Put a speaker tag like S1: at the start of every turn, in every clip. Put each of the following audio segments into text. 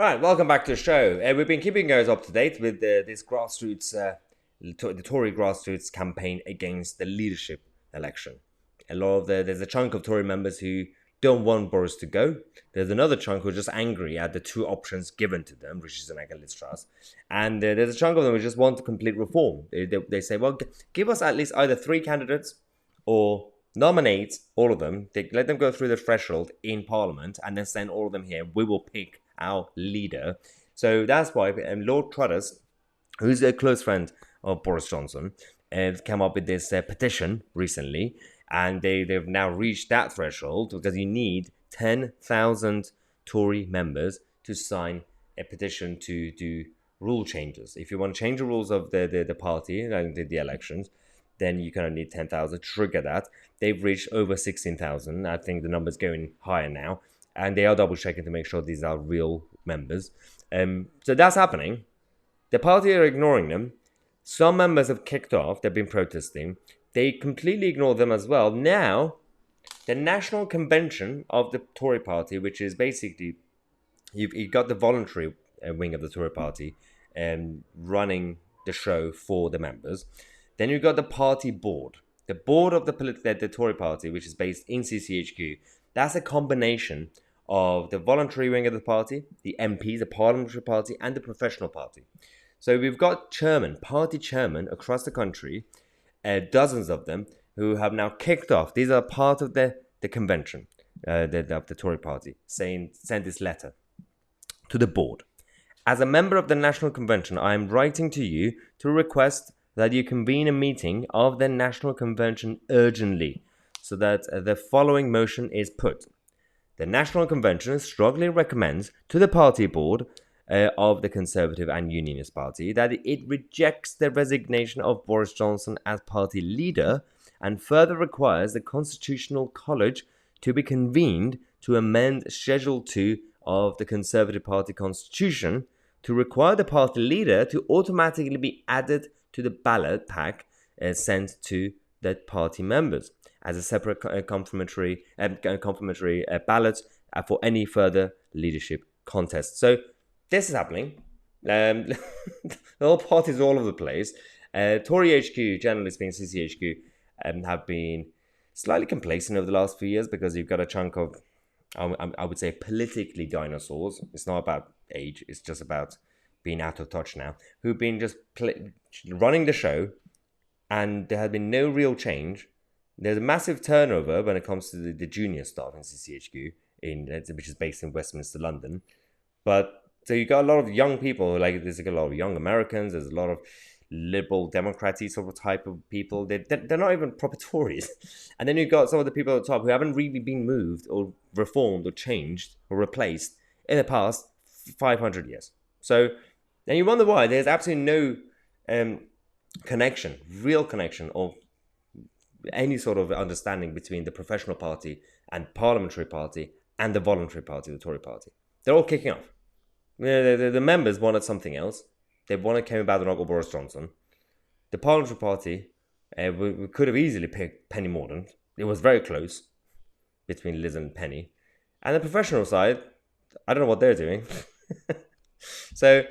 S1: Right, welcome back to the show. We've been keeping you guys up to date with this grassroots, the Tory grassroots campaign against the leadership election. There's a chunk of Tory members who don't want Boris to go. There's another chunk who are just angry at the two options given to them, Rishi Sunak and Liz Truss. And there's a chunk of them who just want complete reform. They say, well, give us at least either three candidates or nominate all of them. Let them go through the threshold in Parliament and then send all of them here. We will pick our leader. So that's why Lord Truss, who's a close friend of Boris Johnson, came up with this petition recently, and they've now reached that threshold because you need 10,000 Tory members to sign a petition to do rule changes. If you want to change the rules of the party and the elections, then you kind of need 10,000 to trigger that. They've reached over 16,000. I think the number's going higher now. And they are double checking to make sure these are real members. So that's happening. The party are ignoring them. Some members have kicked off. They've been protesting. They completely ignore them as well. Now, the National Convention of the Tory party, which is basically, you've got the voluntary wing of the Tory party running the show for the members. Then you've got the party board. The board of the Tory party, which is based in CCHQ. That's a combination of the voluntary wing of the party, the MPs, the parliamentary party, and the professional party. So we've got chairmen, party chairmen across the country, dozens of them, who have now kicked off. These are part of the convention of the Tory party, send this letter to the board. As a member of the National Convention, I am writing to you to request that you convene a meeting of the National Convention urgently, so that the following motion is put. The National Convention strongly recommends to the party board of the Conservative and Unionist Party that it rejects the resignation of Boris Johnson as party leader and further requires the Constitutional College to be convened to amend Schedule 2 of the Conservative Party Constitution to require the party leader to automatically be added to the ballot pack sent to the party members as a separate confirmatory ballot for any further leadership contest. So this is happening. The whole parties all over the place. Tory HQ, generally speaking, CCHQ, have been slightly complacent over the last few years because you've got a chunk of, I would say, politically dinosaurs. It's not about age. It's just about being out of touch now, who've been just running the show, and there has been no real change. There's a massive turnover when it comes to the junior staff in CCHQ, which is based in Westminster, London. But so you got a lot of young people, like there's a lot of young Americans, there's a lot of liberal Democrat-y sort of type of people. They're not even proper Tories. And then you've got some of the people at the top who haven't really been moved or reformed or changed or replaced in the past 500 years. So then you wonder why there's absolutely no real connection, or any sort of understanding between the professional party and parliamentary party and the voluntary party, the Tory party. They're all kicking off. The members wanted something else. They wanted came about the knock with Boris Johnson. The parliamentary party, we could have easily picked Penny Mordaunt. It was very close between Liz and Penny. And the professional side, I don't know what they're doing. So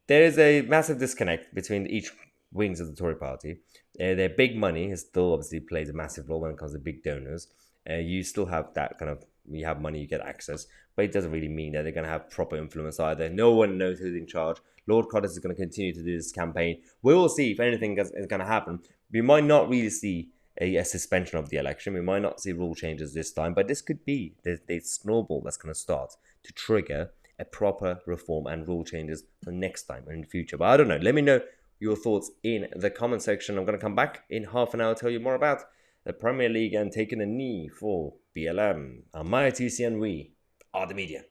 S1: there is a massive disconnect between each wings of the Tory party. Their big money still obviously plays a massive role when it comes to big donors. You still have that kind of, you have money, you get access, but it doesn't really mean that they're going to have proper influence either. No one knows who's in charge. Lord Truss is going to continue to do this campaign. We will see if anything is going to happen. We might not really see a suspension of the election. We might not see rule changes this time, but this could be the snowball that's going to start to trigger a proper reform and rule changes for next time and in the future. But I don't know. Let me know your thoughts in the comment section. I'm going to come back in half an hour, tell you more about the Premier League and taking a knee for BLM. I'm Tousi and we are the media.